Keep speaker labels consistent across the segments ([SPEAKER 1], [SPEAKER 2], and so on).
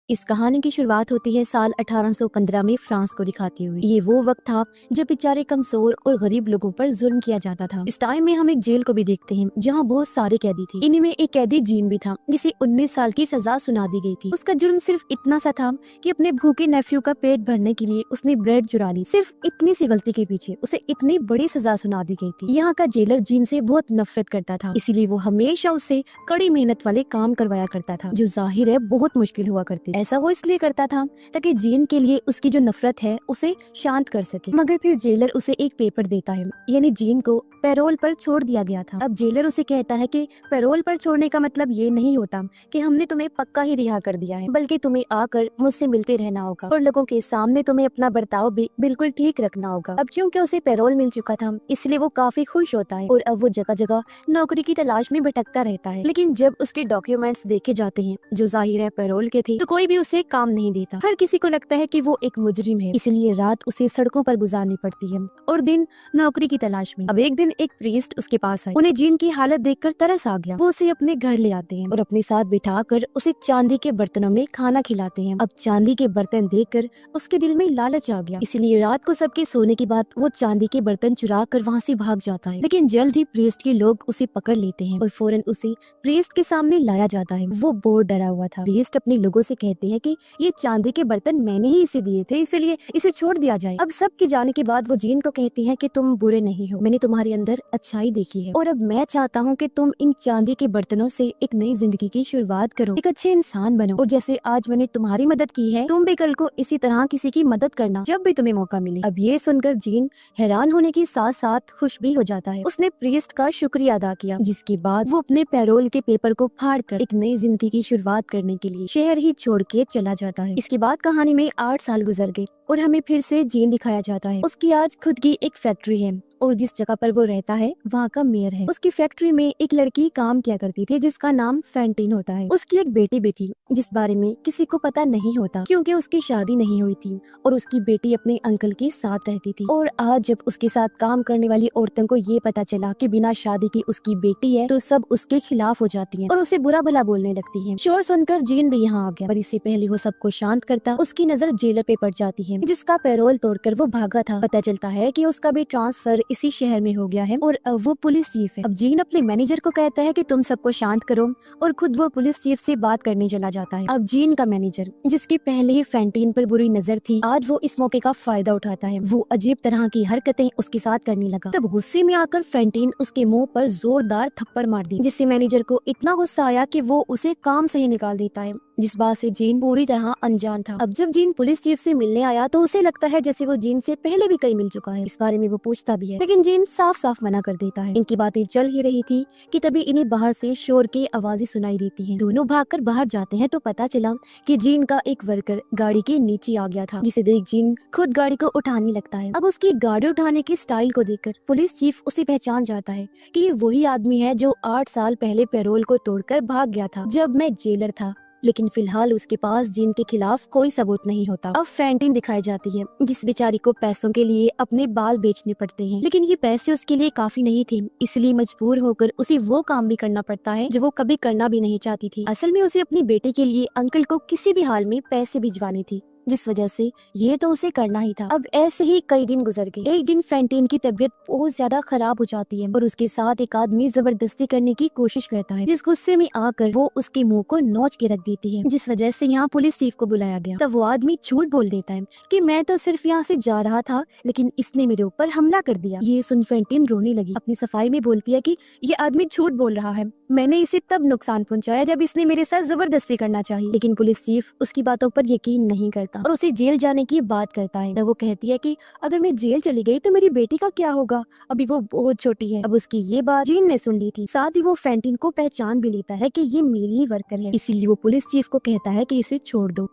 [SPEAKER 1] इस कहानी की शुरुआत होती है साल 1815 में फ्रांस को दिखाते हुए। ये वो वक्त था जब बेचारे कमजोर और गरीब लोगों पर जुल्म किया जाता था। इस टाइम में हम एक जेल को भी देखते हैं जहाँ बहुत सारे कैदी थे। इन्हीं में एक कैदी जीन भी था जिसे 19 साल की सजा सुना दी गई थी। उसका जुर्म सिर्फ इतना सा था कि अपने भूखे नेफ्यू का पेट भरने के लिए उसने ब्रेड चुरा ली। सिर्फ इतनी सी गलती के पीछे उसे इतनी बड़ी सजा सुना दी गई थी। यहाँ का जेलर जीन से बहुत नफरत करता था, इसीलिए वो हमेशा उससे कड़ी मेहनत वाले काम करवाया करता था, जो जाहिर है बहुत मुश्किल हुआ करती। ऐसा वो इसलिए करता था ताकि जीन के लिए उसकी जो नफरत है उसे शांत कर सके। मगर फिर जेलर उसे एक पेपर देता है, यानी जीन को पैरोल पर छोड़ दिया गया था। अब जेलर उसे कहता है कि पैरोल पर छोड़ने का मतलब ये नहीं होता कि हमने तुम्हें पक्का ही रिहा कर दिया है, बल्कि तुम्हें आकर मुझसे मिलते रहना होगा और लोगों के सामने तुम्हें अपना बर्ताव भी बिल्कुल ठीक रखना होगा। अब क्योंकि उसे पैरोल मिल चुका था इसलिए वो काफी खुश होता है और अब वो जगह जगह नौकरी की तलाश में भटकता रहता है। लेकिन जब उसके डॉक्यूमेंट्स देखे जाते हैं जो जाहिर है पैरोल के थे, तो कोई भी उसे काम नहीं देता। हर किसी को लगता है कि वो एक मुजरिम है, इसलिए रात उसे सड़कों पर गुजारनी पड़ती है और दिन नौकरी की तलाश में। अब एक दिन एक प्रीस्ट उसके पास आए। उन्हें जीन की हालत देखकर तरस आ गया। वो उसे अपने घर ले आते हैं और अपने साथ बिठाकर उसे चांदी के बर्तनों में खाना खिलाते हैं। अब चांदी के बर्तन देखकर उसके दिल में लालच आ गया, इसलिए रात को सबके सोने के बाद वो चांदी के बर्तन चुरा कर वहाँ से भाग जाता है। लेकिन जल्द ही प्रीस्ट के लोग उसे पकड़ लेते हैं और फौरन उसे प्रीस्ट के सामने लाया जाता है। वो बहुत डरा हुआ था। प्रीस्ट अपने लोगों से कहते हैं कि ये चांदी के बर्तन मैंने ही इसे दिए थे, इसलिए इसे छोड़ दिया जाए। अब सबके जाने के बाद वो जीन को कहती है कि तुम बुरे नहीं हो, मैंने तुम्हारे अंदर अच्छाई देखी है और अब मैं चाहता हूँ कि तुम इन चांदी के बर्तनों से एक नई जिंदगी की शुरुआत करो, एक अच्छे इंसान बनो और जैसे आज मैंने तुम्हारी मदद की है तुम भी कल को इसी तरह किसी की मदद करना जब भी तुम्हें मौका मिले। अब ये सुनकर जीन हैरान होने के साथ साथ खुश भी हो जाता है। उसने प्रीस्ट का शुक्रिया अदा किया, जिसके बाद वो अपने पैरोल के पेपर को फाड़कर एक नई जिंदगी की शुरुआत करने के लिए शहर ही छोड़ के चला जाता है। इसके बाद कहानी में 8 साल गुजर गए और हमें फिर से जीन दिखाया जाता है। उसकी आज खुद की एक फैक्ट्री है और जिस जगह पर वो रहता है वहाँ का मेयर है। उसकी फैक्ट्री में एक लड़की काम किया करती थी जिसका नाम फैंटीन होता है। उसकी एक बेटी भी थी जिस बारे में किसी को पता नहीं होता क्योंकि उसकी शादी नहीं हुई थी और उसकी बेटी अपने अंकल के साथ रहती थी। और आज जब उसके साथ काम करने वाली औरतों को ये पता चला कि बिना शादी की उसकी बेटी है तो सब उसके खिलाफ हो जाती हैं और उसे बुरा भला बोलने लगती हैं। शोर सुनकर जीन भी यहाँ आ गया, पर इससे पहले वो सबको शांत करता उसकी नजर जेलर पे पड़ जाती है जिसका पैरोल तोड़कर वो भागा था। पता चलता है कि उसका भी ट्रांसफर इसी शहर में हो गया है और अब वो पुलिस चीफ है। अब जीन अपने मैनेजर को कहता है कि तुम सबको शांत करो और खुद वो पुलिस चीफ से बात करने चला जाता है। अब जीन का मैनेजर जिसकी पहले ही फैंटीन पर बुरी नजर थी, आज वो इस मौके का फायदा उठाता है। वो अजीब तरह की हरकतें उसके साथ करने लगा। तब गुस्से में आकर फैंटीन उसके मुंह पर जोरदार थप्पड़ मार दी, जिससे मैनेजर को इतना गुस्सा आया कि वो उसे काम से ही निकाल देता है, जिस बात से जीन पूरी तरह अनजान था। अब जब जीन पुलिस चीफ से मिलने आया तो उसे लगता है जैसे वो जीन से पहले भी कहीं मिल चुका है। इस बारे में वो पूछता भी है, लेकिन जीन साफ साफ मना कर देता है। इनकी बातें चल ही रही थी कि तभी इन्हें बाहर से शोर की आवाजें सुनाई देती हैं। दोनों भागकर बाहर जाते हैं तो पता चला कि जीन का एक वर्कर गाड़ी के नीचे आ गया था, जिसे देख जीन खुद गाड़ी को उठाने लगता है। अब उसकी गाड़ी उठाने की स्टाइल को देखकर पुलिस चीफ उसे पहचान जाता है कि ये वही आदमी है जो 8 साल पहले पैरोल को तोड़कर भाग गया था जब मैं जेलर था। लेकिन फिलहाल उसके पास जीन के खिलाफ कोई सबूत नहीं होता। अब फैंटीन दिखाई जाती है जिस बेचारी को पैसों के लिए अपने बाल बेचने पड़ते हैं, लेकिन ये पैसे उसके लिए काफी नहीं थे, इसलिए मजबूर होकर उसे वो काम भी करना पड़ता है जो वो कभी करना भी नहीं चाहती थी। असल में उसे अपनी बेटे के लिए अंकल को किसी भी हाल में पैसे भिजवाने थे, जिस वजह से ये तो उसे करना ही था। अब ऐसे ही कई दिन गुजर गए। एक दिन फैंटीन की तबीयत बहुत ज्यादा खराब हो जाती है और उसके साथ एक आदमी जबरदस्ती करने की कोशिश करता है, जिस गुस्से में आकर वो उसके मुंह को नोच के रख देती है, जिस वजह से यहाँ पुलिस चीफ को बुलाया गया। तब वो आदमी झूठ बोल देता है कि मैं तो सिर्फ यहाँ से जा रहा था लेकिन इसने मेरे ऊपर हमला कर दिया। ये सुन फैंटीन रोने लगी। अपनी सफाई में बोलती है कि ये आदमी झूठ बोल रहा है, मैंने इसे तब नुकसान पहुंचाया जब इसने मेरे साथ जबरदस्ती करना चाहिए। लेकिन पुलिस चीफ उसकी बातों पर यकीन नहीं करता और उसे जेल जाने की बात करता है। तब वो कहती है कि अगर मैं जेल चली गई तो मेरी बेटी का क्या होगा, अभी वो बहुत छोटी है। अब उसकी ये बात जीन ने सुन ली थी, साथ ही वो फैंटीन को पहचान भी लेता है कि ये मेरी ही वर्कर है, इसीलिए वो पुलिस चीफ को कहता है कि इसे छोड़ दो।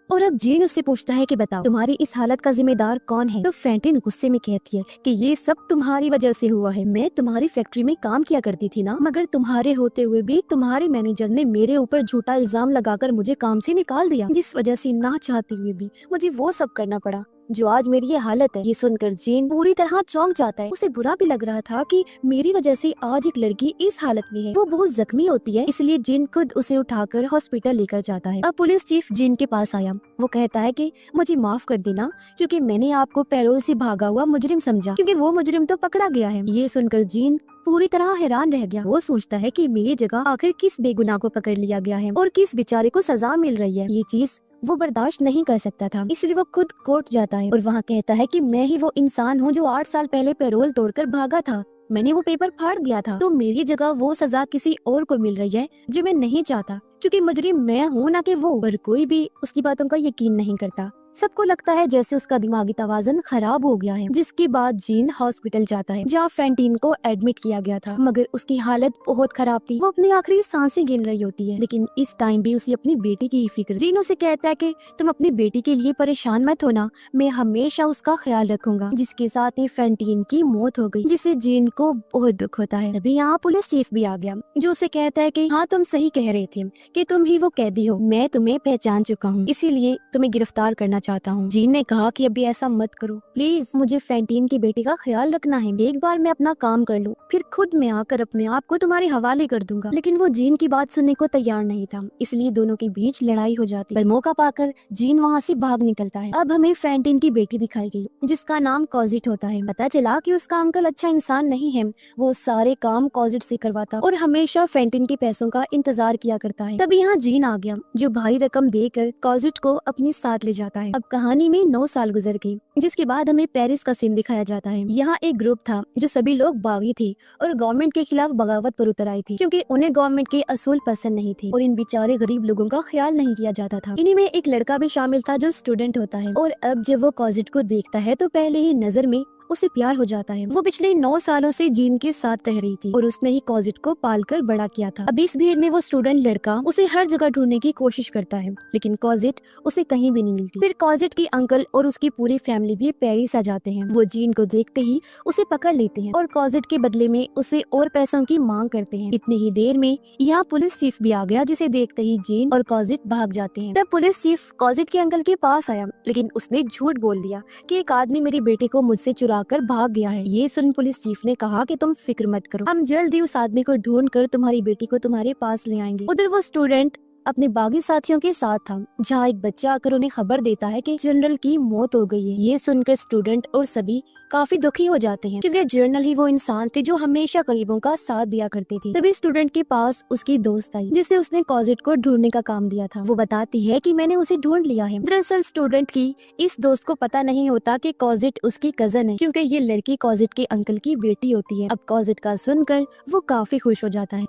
[SPEAKER 1] और अब जीन उससे पूछता है कि बताओ तुम्हारी इस हालत का जिम्मेदार कौन है। तो फैंटीन गुस्से में कहती है कि ये सब तुम्हारी वजह से हुआ है। मैं तुम्हारी फैक्ट्री में काम किया करती थी ना, मगर तुम्हारे होते हुए भी तुम्हारे मैनेजर ने मेरे ऊपर झूठा इल्जाम लगाकर मुझे काम से निकाल दिया, जिस वजह से ना चाहते हुए भी मुझे वो सब करना पड़ा जो आज मेरी ये हालत है। ये सुनकर जीन पूरी तरह चौंक जाता है। उसे बुरा भी लग रहा था कि मेरी वजह से आज एक लड़की इस हालत में है। वो बहुत जख्मी होती है, इसलिए जीन खुद उसे उठाकर हॉस्पिटल लेकर जाता है। अब पुलिस चीफ जीन के पास आया। वो कहता है कि मुझे माफ कर देना क्योंकि मैंने आपको पैरोल से भागा हुआ मुजरिम समझा, क्योंकि वो मुजरिम तो पकड़ा गया है। ये सुनकर जीन पूरी तरह हैरान रह गया। वो सोचता है कि मेरी जगह आखिर किस बेगुनाह को पकड़ लिया गया है और किस बेचारे को सजा मिल रही है। ये चीज वो बर्दाश्त नहीं कर सकता था, इसलिए वो खुद कोर्ट जाता है और वहाँ कहता है कि मैं ही वो इंसान हूँ जो 8 साल पहले पैरोल तोड़कर भागा था। मैंने वो पेपर फाड़ दिया था, तो मेरी जगह वो सजा किसी और को मिल रही है जो मैं नहीं चाहता, क्योंकि मुजरिम मैं हूँ ना कि वो। पर कोई भी उसकी बातों का यकीन नहीं करता। सबको लगता है जैसे उसका दिमागी तवाज़ुन खराब हो गया है। जिसके बाद जीन हॉस्पिटल जाता है जहाँ फैंटीन को एडमिट किया गया था, मगर उसकी हालत बहुत खराब थी। वो अपनी आखिरी सांसें गिन रही होती है, लेकिन इस टाइम भी उसे अपनी बेटी की ही फिक्र। जीन उसे कहता है कि तुम अपनी बेटी के लिए परेशान मत होना, मैं हमेशा उसका ख्याल रखूंगा। जिसके साथ ही फैंटीन की मौत हो गई, जिससे जीन को बहुत दुख होता है। तभी यहाँ पुलिस चीफ भी आ गया, जो उसे कहता है कि हाँ, तुम सही कह रहे थे कि तुम ही वो कैदी हो। मैं तुम्हें पहचान चुका हूँ, इसीलिए तुम्हें गिरफ्तार करना चाहता हूँ। जीन ने कहा कि अभी ऐसा मत करो प्लीज, मुझे फैंटीन की बेटी का ख्याल रखना है। एक बार मैं अपना काम कर लूँ, फिर खुद मैं आकर अपने आप को तुम्हारे हवाले कर दूंगा। लेकिन वो जीन की बात सुनने को तैयार नहीं था, इसलिए दोनों के बीच लड़ाई हो जाती। पर मौका पाकर जीन वहाँ से भाग निकलता है। अब हमें फैंटीन की बेटी दिखाई गई, जिसका नाम कॉजिट होता है। पता चला कि उसका अंकल अच्छा इंसान नहीं है, वो सारे काम कॉजिट से करवाता और हमेशा फैंटीन के पैसों का इंतजार किया करता है। तभी यहाँ जीन आ गया, जो भारी रकम देकर कॉजिट को अपने साथ ले जाता है। अब कहानी में 9 साल गुजर गए, जिसके बाद हमें पेरिस का सीन दिखाया जाता है। यहाँ एक ग्रुप था जो सभी लोग बागी थे और गवर्नमेंट के खिलाफ बगावत पर उतर आए थे, क्योंकि उन्हें गवर्नमेंट के असूल पसंद नहीं थे और इन बेचारे गरीब लोगों का ख्याल नहीं किया जाता था। इन्हीं में एक लड़का भी शामिल था जो स्टूडेंट होता है, और अब जब वो कॉजिट को देखता है तो पहले ही नजर में उसे प्यार हो जाता है। वो पिछले 9 सालों से जीन के साथ रह रही थी और उसने ही कॉजिट को पालकर बड़ा किया था। अब इस भीड़ में वो स्टूडेंट लड़का उसे हर जगह ढूंढने की कोशिश करता है, लेकिन कॉजिट उसे कहीं भी नहीं मिलती। फिर कॉजिट की अंकल और उसकी पूरी फैमिली भी पेरिस आ जाते हैं। वो जीन को देखते ही उसे पकड़ लेते हैं और कॉजिट के बदले में उसे और पैसों की मांग करते हैं। इतनी ही देर में यहाँ पुलिस चीफ भी आ गया, जिसे देखते ही जीन और कॉजिट भाग जाते हैं। तब पुलिस चीफ कॉजिट के अंकल के पास आया, लेकिन उसने झूठ बोल दिया कि एक आदमी मेरी बेटी को मुझसे चुरा कर भाग गया है। ये सुन पुलिस चीफ ने कहा कि तुम फिक्र मत करो, हम जल्द ही उस आदमी को ढूंढ कर तुम्हारी बेटी को तुम्हारे पास ले आएंगे। उधर वो स्टूडेंट अपने बागी साथियों के साथ था, जहाँ एक बच्चा आकर उन्हें खबर देता है कि जनरल की मौत हो गई है। ये सुनकर स्टूडेंट और सभी काफी दुखी हो जाते हैं, क्योंकि जनरल ही वो इंसान थे जो हमेशा गरीबों का साथ दिया करते थे। तभी स्टूडेंट के पास उसकी दोस्त आई, जिसे उसने कॉजिट को ढूंढने का काम दिया था। वो बताती है कि मैंने उसे ढूंढ लिया है। दरअसल स्टूडेंट की इस दोस्त को पता नहीं होता कि कॉजिट उसकी कजन है, क्योंकि ये लड़की कॉजिट के अंकल की बेटी होती है। अब कॉजिट का सुनकर वो काफी खुश हो जाता है।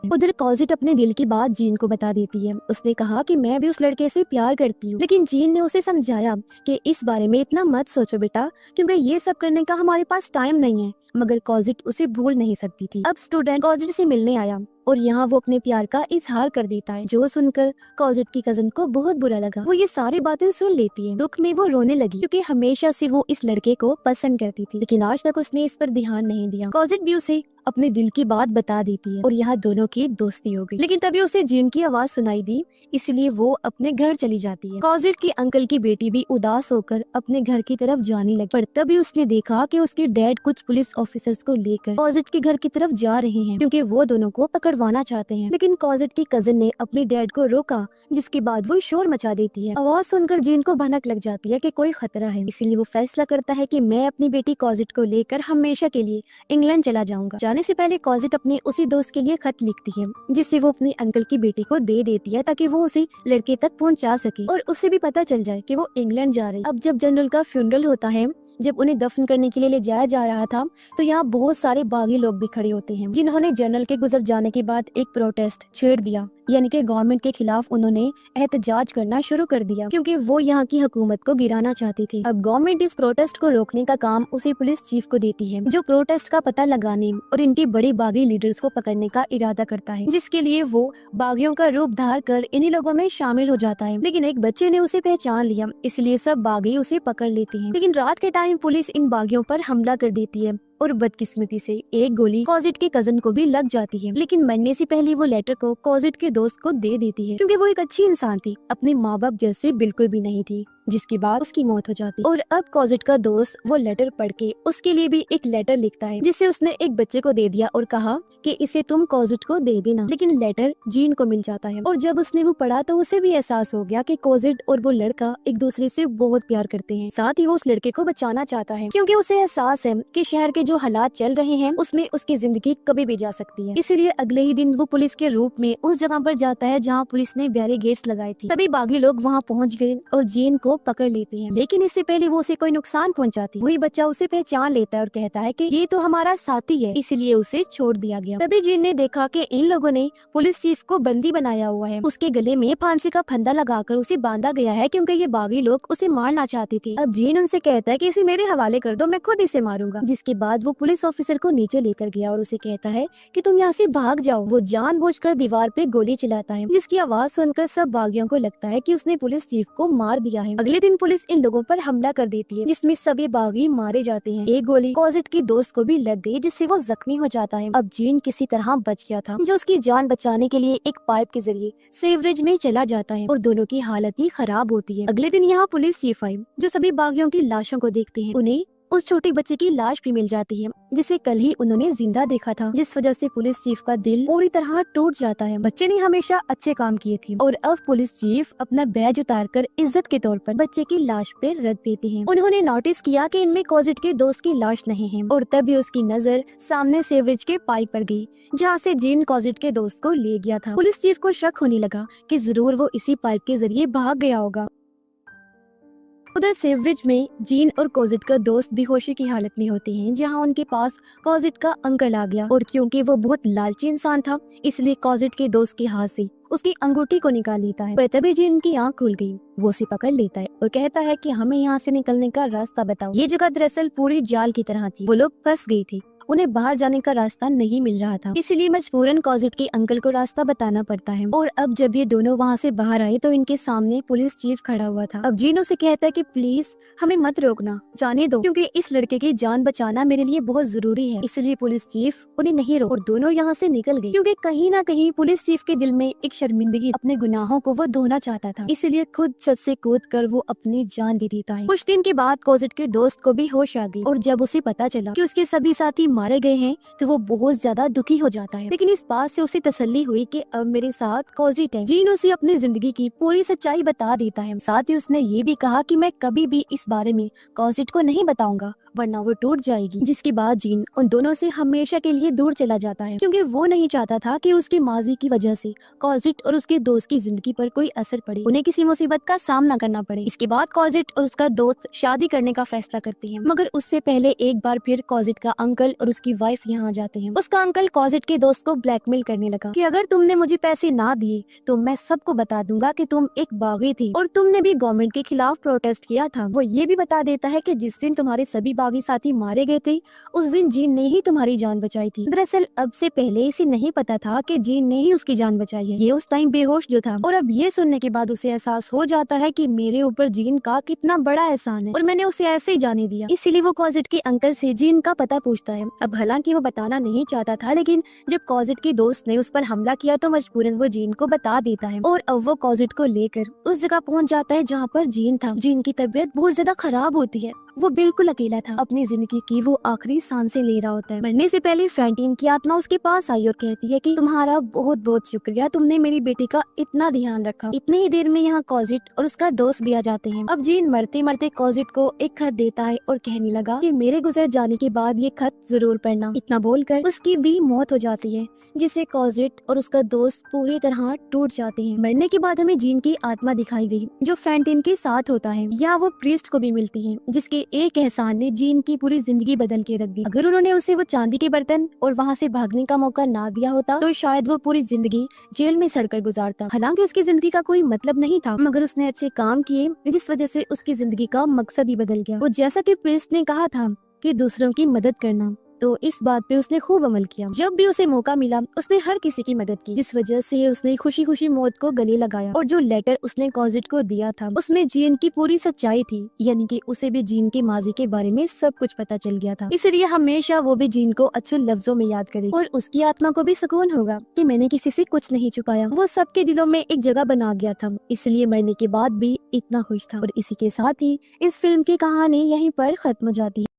[SPEAKER 1] उधर कॉजिट अपने दिल की बात जीन को बता देती है। उसने कहा कि मैं भी उस लड़के से प्यार करती हूँ, लेकिन जीन ने उसे समझाया कि इस बारे में इतना मत सोचो बेटा, क्योंकि ये सब करने का हमारे पास टाइम नहीं है। मगर कॉजिट उसे भूल नहीं सकती थी। अब स्टूडेंट कॉजिट से मिलने आया और यहाँ वो अपने प्यार का इजहार कर देता है, जो सुनकर कॉजिट की कजन को बहुत बुरा लगा। वो ये सारी बातें सुन लेती है। दुख में वो रोने लगी, क्योंकि हमेशा से वो इस लड़के को पसंद करती थी, लेकिन आज तक उसने इस पर ध्यान नहीं दिया। कॉजिट भी उसे अपने दिल की बात बता देती है और यहाँ दोनों की दोस्ती हो गई। लेकिन तभी उसे जीन की आवाज सुनाई दी, इसलिए वो अपने घर चली जाती है। कॉजिट की अंकल की बेटी भी उदास होकर अपने घर की तरफ जाने लगी, पर तभी उसने देखा कि उसके डैड कुछ पुलिस ऑफिसर्स को लेकर कॉजिट के घर की तरफ जा रहे हैं, क्योंकि वो दोनों को पकड़वाना चाहते हैं। लेकिन कॉजिट की कजन ने अपने डैड को रोका, जिसके बाद वो शोर मचा देती है। आवाज सुनकर जीन को भनक लग जाती है कि कोई खतरा है, इसलिए वो फैसला करता है कि मैं अपनी बेटी कॉजिट को लेकर हमेशा के लिए इंग्लैंड चला जाऊंगा। जाने से पहले कॉजिट अपने उसी दोस्त के लिए खत लिखती है, जिससे वो अपने अंकल की बेटी को दे देती है, ताकि वो उसे लड़के तक पहुंचा सके और उसे भी पता चल जाए कि वो इंग्लैंड जा रही है। अब जब जनरल का फ्यूनरल होता है, जब उन्हें दफन करने के लिए ले जाया जा रहा था, तो यहाँ बहुत सारे बागी लोग भी खड़े होते हैं, जिन्होंने जनरल के गुजर जाने के बाद एक प्रोटेस्ट छेड़ दिया, यानी कि गवर्नमेंट के खिलाफ उन्होंने एहतजाज करना शुरू कर दिया, क्योंकि वो यहाँ की हुकूमत को गिराना चाहती थी। अब गवर्नमेंट इस प्रोटेस्ट को रोकने का काम उसे पुलिस चीफ को देती है, जो प्रोटेस्ट का पता लगाने और इनके बड़े बागी लीडर्स को पकड़ने का इरादा करता है, जिसके लिए वो बागियों का रूप धार कर इन्हीं लोगों में शामिल हो जाता है। लेकिन एक बच्चे ने उसे पहचान लिया, इसलिए सब बागी उसे पकड़ लेते हैं। लेकिन रात के टाइम पुलिस इन बागियों पर हमला कर देती है और बदकिस्मती से एक गोली कॉजिट के कजन को भी लग जाती है। लेकिन मरने से पहले वो लेटर को कॉजिट के दोस्त को दे देती है, क्योंकि वो एक अच्छी इंसान थी, अपने माँ बाप जैसे बिल्कुल भी नहीं थी। जिसके बाद उसकी मौत हो जाती। और अब कॉजिट का दोस्त वो लेटर पढ़ के उसके लिए भी एक लेटर लिखता है, जिसे उसने एक बच्चे को दे दिया और कहा कि इसे तुम कॉजिट को दे देना। लेकिन लेटर जीन को मिल जाता है, और जब उसने वो पढ़ा तो उसे भी एहसास हो गया कि कॉजिट और वो लड़का एक दूसरे से बहुत प्यार करते हैं। साथ ही वो उस लड़के को बचाना चाहता है, क्योंकि उसे एहसास है कि शहर के जो हालात चल रहे हैं उसमें उसकी जिंदगी कभी भी जा सकती है। इसलिए अगले ही दिन वो पुलिस के रूप में उस जगह पर जाता है जहाँ पुलिस ने बैरिकेड्स लगाए थे। तभी बागी लोग वहाँ पहुँच गए और जीन को पकड़ लेते हैं, लेकिन इससे पहले वो उसे कोई नुकसान पहुँचाती। वही बच्चा उसे पहचान लेता है और कहता है कि ये तो हमारा साथी है, इसलिए उसे छोड़ दिया गया। तभी जीन ने देखा कि इन लोगों ने पुलिस चीफ को बंदी बनाया हुआ है। उसके गले में फांसी का फंदा लगाकर उसे बांधा गया है, क्योंकि ये बागी लोग उसे मारना चाहते थे। अब जीन उनसे कहता है कि इसे मेरे हवाले कर दो, मैं खुद इसे मारूंगा। जिसके बाद वो पुलिस ऑफिसर को नीचे लेकर गया और उसे कहता है कि तुम यहाँ से भाग जाओ। वो जानबूझकर दीवार पे गोली चलाता है, जिसकी आवाज सुनकर सब बागियों को लगता है कि उसने पुलिस चीफ को मार दिया है। अगले दिन पुलिस इन लोगों पर हमला कर देती है, जिसमें सभी बागी मारे जाते हैं। एक गोली कॉजिट की दोस्त को भी लग गई, जिससे वो जख्मी हो जाता है। अब जीन किसी तरह बच गया था, जो उसकी जान बचाने के लिए एक पाइप के जरिए सीवरेज में चला जाता है और दोनों की हालत ही खराब होती है। अगले दिन यहाँ पुलिस चीफ आई, जो सभी बागियों की लाशों को देखते हैं। उन्हें उस छोटे बच्चे की लाश भी मिल जाती है, जिसे कल ही उन्होंने जिंदा देखा था, जिस वजह से पुलिस चीफ का दिल पूरी तरह टूट जाता है। बच्चे ने हमेशा अच्छे काम किए थे और अब पुलिस चीफ अपना बैज उतारकर इज्जत के तौर पर बच्चे की लाश पे रख देते हैं। उन्होंने नोटिस किया कि इनमें कॉजिट के दोस्त की लाश नहीं है, और तभी उसकी नजर सामने सेवेज के पाइप पर गई, जहाँ से जीन कॉजिट के दोस्त को ले गया था। पुलिस चीफ को शक होने लगा कि जरूर वो इसी पाइप के जरिए भाग गया होगा। उधर सेवरेज में जीन और कॉजिट का दोस्त बेहोशी की हालत में होते हैं, जहां उनके पास कॉजिट का अंकल आ गया, और क्योंकि वो बहुत लालची इंसान था, इसलिए कॉजिट के दोस्त के हाथ से उसकी अंगूठी को निकाल लेता है। पर तभी जीन की आंख खुल गई। वो उसे पकड़ लेता है और कहता है कि हमें यहाँ से निकलने का रास्ता बताओ। ये जगह दरअसल पूरी जाल की तरह थी, वो लोग फंस गए थे, उन्हें बाहर जाने का रास्ता नहीं मिल रहा था, इसलिए मजबूरन कॉजिट के अंकल को रास्ता बताना पड़ता है। और अब जब ये दोनों वहाँ से बाहर आए तो इनके सामने पुलिस चीफ खड़ा हुआ था। अब जीन उसे कहता है कि प्लीज हमें मत रोकना, जाने दो, क्योंकि इस लड़के की जान बचाना मेरे लिए बहुत जरूरी है। इसलिए पुलिस चीफ उन्हें नहीं रोक और दोनों यहाँ से निकल गए, क्योंकि कहीं ना कहीं पुलिस चीफ के दिल में एक शर्मिंदगी, अपने गुनाहों को वो धोना चाहता था, इसलिए खुद छत से कूद कर वो अपनी जान दे देता है। कुछ दिन के बाद कॉजिट के दोस्त को भी होश आ गई, और जब उसे पता चला कि उसके सभी साथी मारे गए हैं तो वो बहुत ज्यादा दुखी हो जाता है। लेकिन इस बात से उसे तसल्ली हुई कि अब मेरे साथ कॉजिट है। जीन उसे अपनी जिंदगी की पूरी सच्चाई बता देता है। साथ ही उसने ये भी कहा कि मैं कभी भी इस बारे में कॉजिट को नहीं बताऊंगा, वरना वो टूट जाएगी। जिसके बाद जीन उन दोनों से हमेशा के लिए दूर चला जाता है, क्योंकि वो नहीं चाहता था कि उसकी माजी की वजह से कॉजिट और उसके दोस्त की जिंदगी पर कोई असर पड़े, उन्हें किसी मुसीबत का सामना करना पड़े। इसके बाद कॉजिट और उसका दोस्त शादी करने का फैसला करते हैं, मगर उससे पहले एक बार फिर कॉजिट का अंकल और उसकी वाइफ यहाँ आ जाते हैं। उसका अंकल कॉजिट के दोस्त को ब्लैकमेल करने लगा कि अगर तुमने मुझे पैसे ना दिए तो मैं सबको बता दूंगा कि तुम एक बागी थी और तुमने भी गवर्नमेंट के खिलाफ प्रोटेस्ट किया था। वो ये भी बता देता है कि जिस दिन तुम्हारे सभी बागी साथी मारे गए थे उस दिन जीन ने ही तुम्हारी जान बचाई थी। दरअसल अब से पहले इसे नहीं पता था कि जीन ने ही उसकी जान बचाई है, ये उस टाइम बेहोश जो था। और अब ये सुनने के बाद उसे एहसास हो जाता है कि मेरे ऊपर जीन का कितना बड़ा एहसान है और मैंने उसे ऐसे ही जाने दिया। इसीलिए वो कॉजिट के अंकल से जीन का पता पूछता है। अब हालांकि वो बताना नहीं चाहता था, लेकिन जब कॉजिट की दोस्त ने उस पर हमला किया तो मजबूरन वो जीन को बता देता है। और अब वो कॉजिट को लेकर उस जगह पहुंच जाता है जहाँ पर जीन था। जीन की तबीयत बहुत ज्यादा खराब होती है, वो बिल्कुल अकेला था, अपनी जिंदगी की वो आखिरी सांसें ले रहा होता है। मरने से पहले फैंटीन की आत्मा उसके पास आई और कहती है कि तुम्हारा बहुत बहुत शुक्रिया, तुमने मेरी बेटी का इतना ध्यान रखा। इतनी ही देर में यहाँ कॉजिट और उसका दोस्त भी आ जाते हैं। अब जीन मरते मरते कॉजिट को एक खत देता है और कहने लगा कि मेरे गुजर जाने के बाद ये खत जरूर पढ़ना। इतना बोलकर उसकी भी मौत हो जाती है, जिससे कॉजिट और उसका दोस्त पूरी तरह टूट जाते हैं। मरने के बाद हमें जीन की आत्मा दिखाई गई जो फैंटीन के साथ होता है, या वो प्रीस्ट को भी मिलती है, जिसके एक एहसान ने जीन की पूरी जिंदगी बदल के रख दी। अगर उन्होंने उसे वो चांदी के बर्तन और वहाँ से भागने का मौका ना दिया होता तो शायद वो पूरी जिंदगी जेल में सड़कर गुजारता। हालांकि उसकी जिंदगी का कोई मतलब नहीं था, मगर उसने अच्छे काम किए जिस वजह से उसकी जिंदगी का मकसद ही बदल गया। और जैसा कि प्रीस्ट ने कहा था कि दूसरों की मदद करना तो इस बात पे उसने खूब अमल किया। जब भी उसे मौका मिला उसने हर किसी की मदद की, जिस वजह से उसने खुशी खुशी मौत को गले लगाया। और जो लेटर उसने कॉजिट को दिया था उसमें जीन की पूरी सच्चाई थी, यानी कि उसे भी जीन के माजी के बारे में सब कुछ पता चल गया था। इसलिए हमेशा वो भी जीन को अच्छे लफ्जों में याद करे और उसकी आत्मा को भी सुकून होगा कि मैंने किसी से कुछ नहीं छुपाया। वो सबके दिलों में एक जगह बना गया था, इसलिए मरने के बाद भी इतना खुश था। और इसी के साथ ही इस फिल्म की कहानी यहीं पर खत्म हो जाती है।